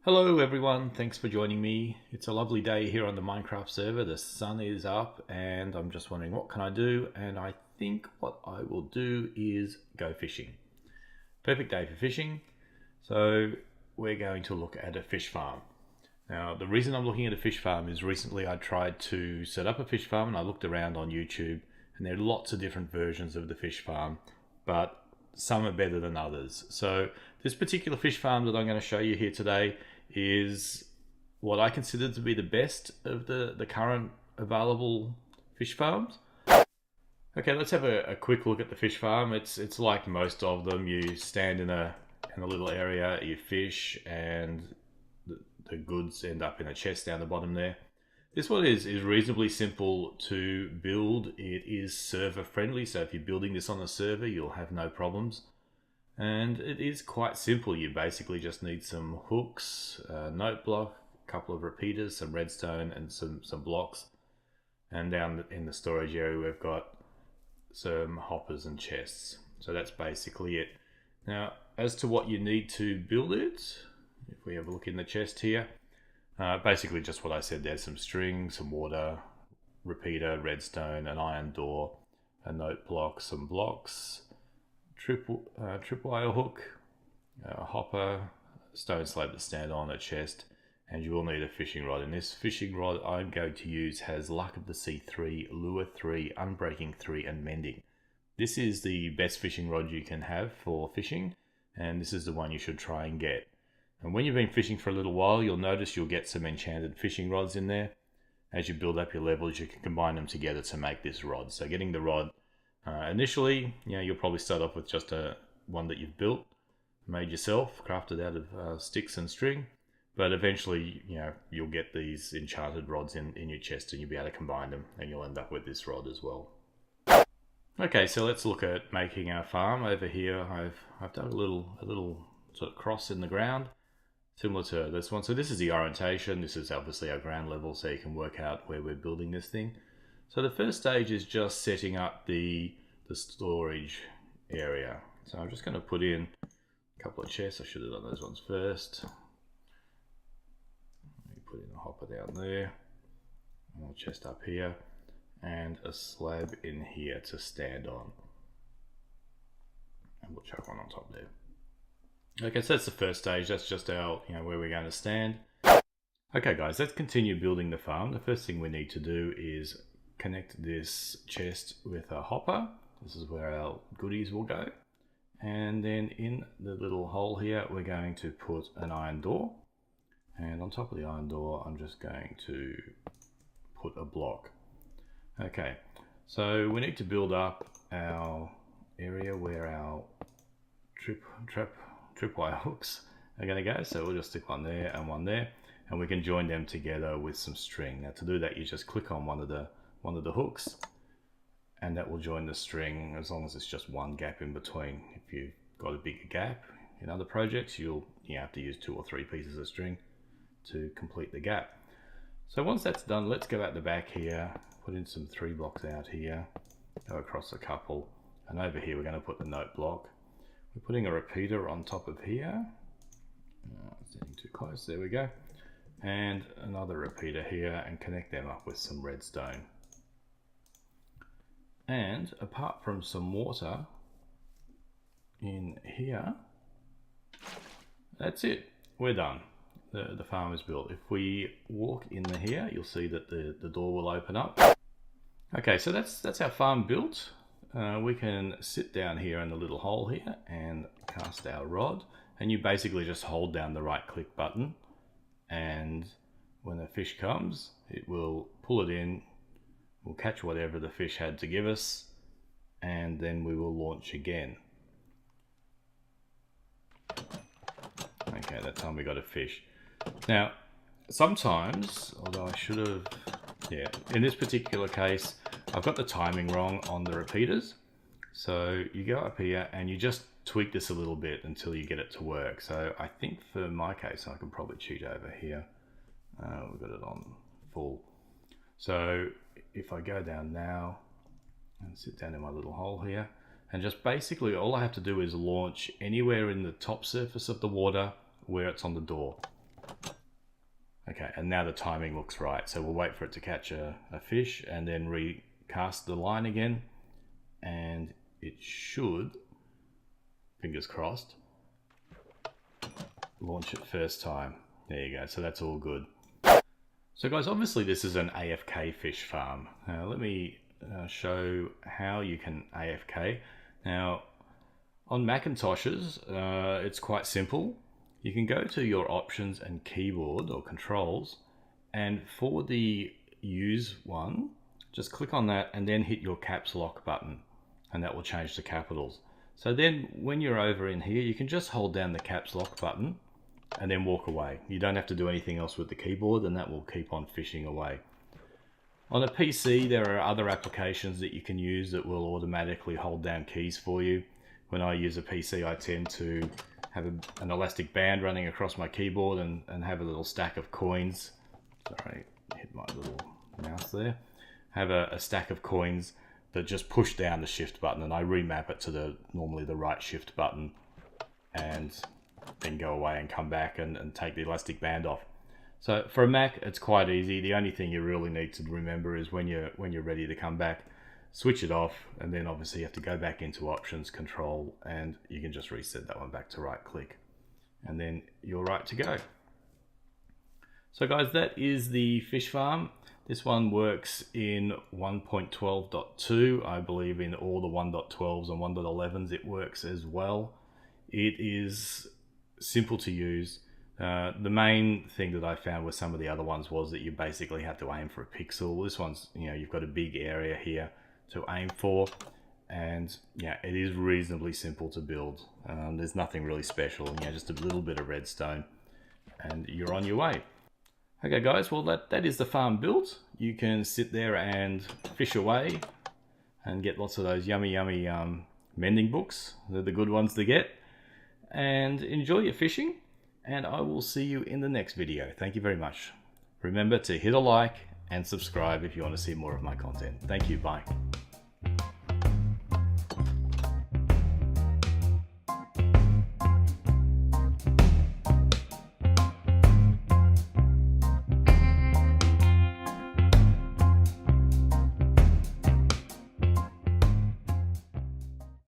Hello everyone, thanks for joining me. It's a lovely day here on the Minecraft server. The sun is up and I'm just wondering what can I do, and I think what I will do is go fishing. Perfect day for fishing. So we're going to look at a fish farm. Now the reason I'm looking at a fish farm is recently I tried to set up a fish farm and I looked around on YouTube, and there are lots of different versions of the fish farm, but some are better than others. So this particular fish farm that I'm going to show you here today is what I consider to be the best of the current available fish farms. Okay, let's have a quick look at the fish farm. It's like most of them. You stand in a little area, you fish, and the goods end up in a chest down the bottom there. This one is reasonably simple to build. It is server friendly, so if you're building this on a server, you'll have no problems. And it is quite simple. You basically just need some hooks, a note block, a couple of repeaters, some redstone, and some blocks. And down in the storage area, we've got some hoppers and chests. So that's basically it. Now, as to what you need to build it, if we have a look in the chest here, basically just what I said. There's some string, some water, repeater, redstone, an iron door, a note block, some blocks, tripwire hook, a hopper, stone slab to stand on, a chest, and you will need a fishing rod. And this fishing rod I'm going to use has Luck of the Sea 3, Lure 3, Unbreaking 3, and Mending. This is the best fishing rod you can have for fishing, and this is the one you should try and get. And when you've been fishing for a little while, you'll notice you'll get some enchanted fishing rods in there. As you build up your levels, you can combine them together to make this rod. So getting the rod, initially, you'll probably start off with just one that you've built, made yourself, crafted out of sticks and string. But eventually, you'll get these enchanted rods in your chest, and you'll be able to combine them, and you'll end up with this rod as well. Okay, so let's look at making our farm. Over here, I've done a little sort of cross in the ground, similar to this one. So this is the orientation. This is obviously our ground level, so you can work out where we're building this thing. So the first stage is just setting up the storage area. So I'm just going to put in a couple of chests. I should have done those ones first. Let me put in a hopper down there, a chest up here, and a slab in here to stand on. And we'll chuck one on top there. Okay, so that's the first stage. That's just our, where we're going to stand. Okay guys, let's continue building the farm. The first thing we need to do is connect this chest with a hopper. This is where our goodies will go. And then in the little hole here, we're going to put an iron door. And on top of the iron door, I'm just going to put a block. Okay, so we need to build up our area where our tripwire hooks are going to go. So we'll just stick one there, and we can join them together with some string. Now to do that, you just click on one of the hooks, and that will join the string, as long as it's just one gap in between. If you've got a bigger gap in other projects, you have to use 2 or 3 pieces of string to complete the gap. So once that's done, let's go out the back here, put in some 3 blocks out here, go across a couple, and over here we're going to put the note block. We're putting a repeater on top of here. It's getting too close, there we go. And another repeater here, and connect them up with some redstone. And apart from some water in here, that's it, we're done. The farm is built. If we walk in here, you'll see that the door will open up. Okay, so that's our farm built. We can sit down here in the little hole here and cast our rod, and you basically just hold down the right click button, and when the fish comes, it will pull it in. We'll catch whatever the fish had to give us, and then we will launch again. Okay, that time we got a fish. Now, sometimes, although I should have, in this particular case, I've got the timing wrong on the repeaters. So you go up here and you just tweak this a little bit until you get it to work. So I think for my case, I can probably cheat over here. We've got it on full. So if I go down now and sit down in my little hole here, and just basically all I have to do is launch anywhere in the top surface of the water where it's on the door. Okay, and now the timing looks right. So we'll wait for it to catch a fish and then recast the line again. And it should, fingers crossed, launch it first time. There you go, so that's all good. So guys, obviously this is an AFK fish farm. Now let me show how you can AFK. Now on Macintoshes, it's quite simple. You can go to your options and keyboard or controls, and for the use one, just click on that and then hit your caps lock button, and that will change the capitals. So then when you're over in here, you can just hold down the caps lock button and then walk away. You don't have to do anything else with the keyboard, and that will keep on fishing away. On a PC, there are other applications that you can use that will automatically hold down keys for you. When I use a PC, I tend to have an elastic band running across my keyboard and have a little stack of coins. Sorry, hit my little mouse there. Have a stack of coins that just push down the shift button, and I remap it to normally the right shift button, and then go away and come back and take the elastic band off. So for a Mac, it's quite easy. The only thing you really need to remember is when you're ready to come back, switch it off, and then obviously you have to go back into options, control, and you can just reset that one back to right click, and then you're right to go. So guys, that is the fish farm. This one works in 1.12.2. I believe in all the 1.12s and 1.11s it works as well. It is simple to use. The main thing that I found with some of the other ones was that you basically have to aim for a pixel. This one's, you've got a big area here to aim for, and yeah, it is reasonably simple to build. There's nothing really special, just a little bit of redstone and you're on your way. Okay guys, well that is the farm built. You can sit there and fish away and get lots of those yummy mending books. They're the good ones to get, and enjoy your fishing, and I will see you in the next video. Thank you very much. Remember to hit a like and subscribe if you want to see more of my content. Thank you, bye.